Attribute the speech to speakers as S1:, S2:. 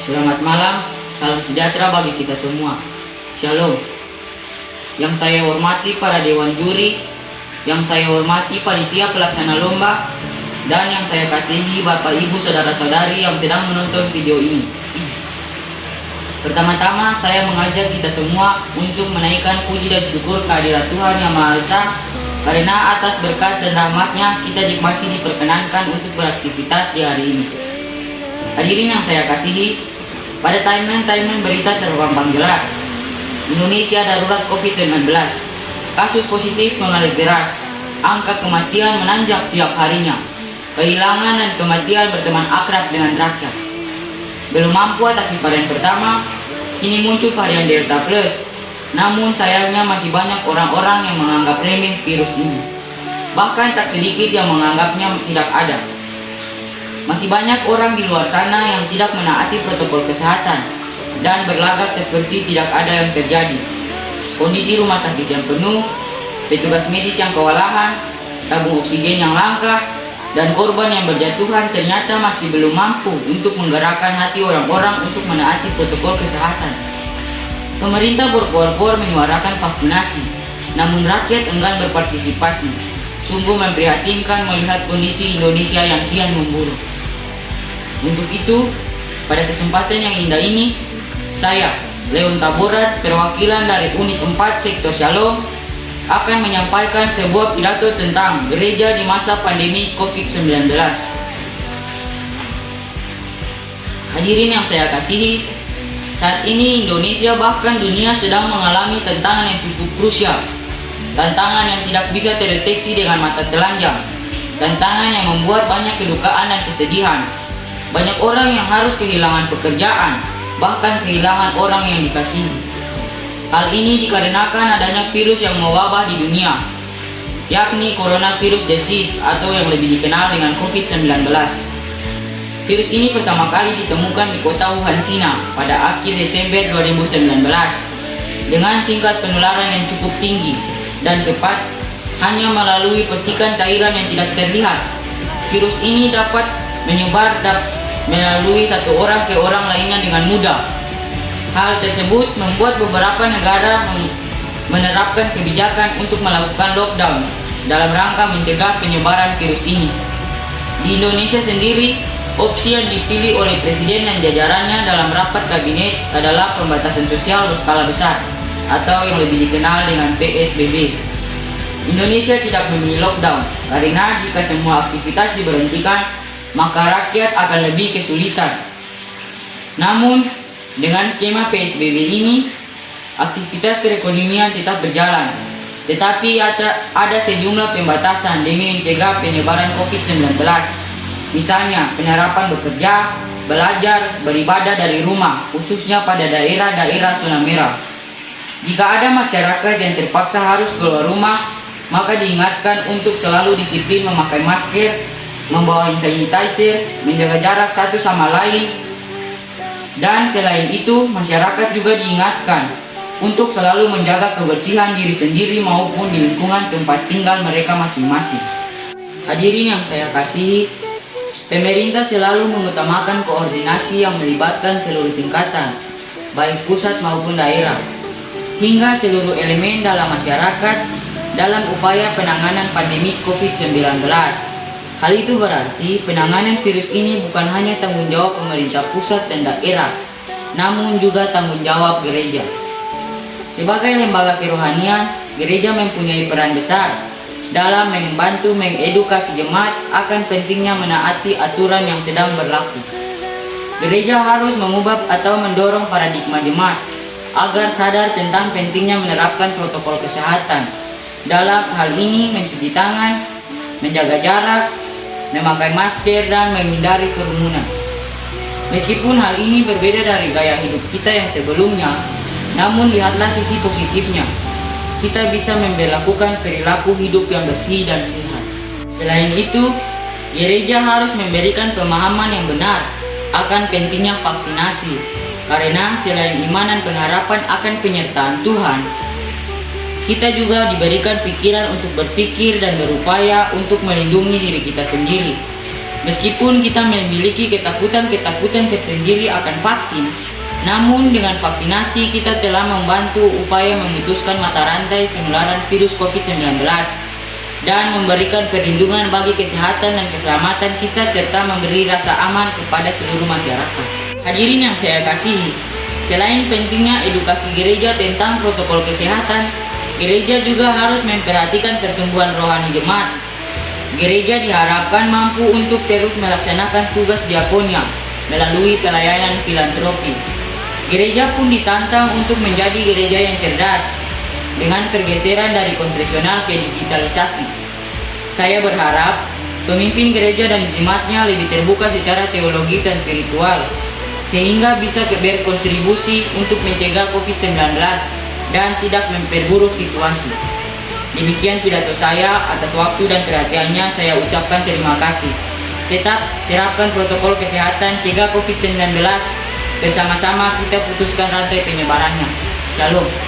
S1: Selamat malam, salam sejahtera bagi kita semua. Shalom. Yang saya hormati para dewan juri, yang saya hormati panitia pelaksana lomba, dan yang saya kasihi Bapak Ibu saudara-saudari yang sedang menonton video ini. Pertama-tama saya mengajak kita semua untuk menaikkan puji dan syukur kehadirat Tuhan Yang Maha Esa, karena atas berkat dan rahmat-Nya kita masih diperkenankan untuk beraktivitas di hari ini. Hadirin yang saya kasihi, pada timeline berita terpampang jelas, Indonesia darurat COVID-19, kasus positif mengalir deras, angka kematian menanjak tiap harinya, kehilangan dan kematian berteman akrab dengan rakyat. Belum mampu atasi varian pertama, kini muncul varian Delta Plus. Namun sayangnya masih banyak orang-orang yang menganggap remeh virus ini. Bahkan tak sedikit yang menganggapnya tidak ada. Masih banyak orang di luar sana yang tidak menaati protokol kesehatan dan berlagak seperti tidak ada yang terjadi. Kondisi rumah sakit yang penuh, petugas medis yang kewalahan, tabung oksigen yang langka, dan korban yang berjatuhan ternyata masih belum mampu untuk menggerakkan hati orang-orang untuk menaati protokol kesehatan. Pemerintah berkor-kor menyuarakan vaksinasi, namun rakyat enggan berpartisipasi. Sungguh memprihatinkan melihat kondisi Indonesia yang kian memburuk. Untuk itu, pada kesempatan yang indah ini, saya, Leon Taborat, perwakilan dari Unit 4 Sektor Shalom, akan menyampaikan sebuah pidato tentang gereja di masa pandemi COVID-19. Hadirin yang saya kasihi, saat ini Indonesia bahkan dunia sedang mengalami tantangan yang cukup krusial. Tantangan yang tidak bisa terdeteksi dengan mata telanjang. Tantangan yang membuat banyak kedukaan dan kesedihan. Banyak orang yang harus kehilangan pekerjaan, bahkan kehilangan orang yang dikasihi. Hal ini dikarenakan adanya virus yang mewabah di dunia, yakni coronavirus disease atau yang lebih dikenal dengan COVID-19. Virus ini pertama kali ditemukan di kota Wuhan, Cina pada akhir Desember 2019 dengan tingkat penularan yang cukup tinggi dan cepat hanya melalui percikan cairan yang tidak terlihat. Virus ini dapat menyebar melalui satu orang ke orang lainnya dengan mudah. Hal tersebut membuat beberapa negara menerapkan kebijakan untuk melakukan lockdown dalam rangka mencegah penyebaran virus ini. Di Indonesia sendiri, opsi yang dipilih oleh Presiden dan jajarannya dalam rapat kabinet adalah pembatasan sosial berskala besar atau yang lebih dikenal dengan PSBB. Indonesia tidak memilih lockdown karena jika semua aktivitas diberhentikan, maka rakyat akan lebih kesulitan. Namun, dengan skema PSBB ini, aktivitas perekonomian tetap berjalan. Tetapi ada sejumlah pembatasan demi mencegah penyebaran COVID-19. Misalnya, penerapan bekerja, belajar, beribadah dari rumah, khususnya pada daerah-daerah zona merah. Jika ada masyarakat yang terpaksa harus keluar rumah, maka diingatkan untuk selalu disiplin memakai masker, membawa hand sanitizer, menjaga jarak satu sama lain. Dan selain itu, masyarakat juga diingatkan untuk selalu menjaga kebersihan diri sendiri maupun di lingkungan tempat tinggal mereka masing-masing. Hadirin yang saya kasihi, pemerintah selalu mengutamakan koordinasi yang melibatkan seluruh tingkatan, baik pusat maupun daerah, hingga seluruh elemen dalam masyarakat dalam upaya penanganan pandemi COVID-19. Hal itu berarti penanganan virus ini bukan hanya tanggung jawab pemerintah pusat dan daerah, namun juga tanggung jawab gereja. Sebagai lembaga kerohanian, gereja mempunyai peran besar dalam membantu mengedukasi jemaat akan pentingnya menaati aturan yang sedang berlaku. Gereja harus mengubah atau mendorong paradigma jemaat agar sadar tentang pentingnya menerapkan protokol kesehatan. Dalam hal ini mencuci tangan, menjaga jarak, memakai masker, dan menghindari kerumunan. Meskipun hal ini berbeda dari gaya hidup kita yang sebelumnya, namun lihatlah sisi positifnya. Kita bisa memberlakukan perilaku hidup yang bersih dan sehat. Selain itu, gereja harus memberikan pemahaman yang benar akan pentingnya vaksinasi, karena selain iman dan pengharapan akan penyertaan Tuhan, kita juga diberikan pikiran untuk berpikir dan berupaya untuk melindungi diri kita sendiri. Meskipun kita memiliki ketakutan-ketakutan tersendiri akan vaksin, namun dengan vaksinasi kita telah membantu upaya memutuskan mata rantai penularan virus COVID-19 dan memberikan perlindungan bagi kesehatan dan keselamatan kita serta memberi rasa aman kepada seluruh masyarakat. Hadirin yang saya kasihi, selain pentingnya edukasi gereja tentang protokol kesehatan, gereja juga harus memperhatikan pertumbuhan rohani jemaat. Gereja diharapkan mampu untuk terus melaksanakan tugas diakonia melalui pelayanan filantropi. Gereja pun ditantang untuk menjadi gereja yang cerdas dengan pergeseran dari konvensional ke digitalisasi. Saya berharap pemimpin gereja dan jemaatnya lebih terbuka secara teologis dan spiritual, sehingga bisa berkontribusi untuk mencegah COVID-19 dan tidak memperburuk situasi. Demikian pidato saya. Atas waktu dan perhatiannya saya ucapkan terima kasih. Tetap terapkan protokol kesehatan, cegah COVID-19. Bersama-sama kita putuskan rantai penyebarannya. Shalom.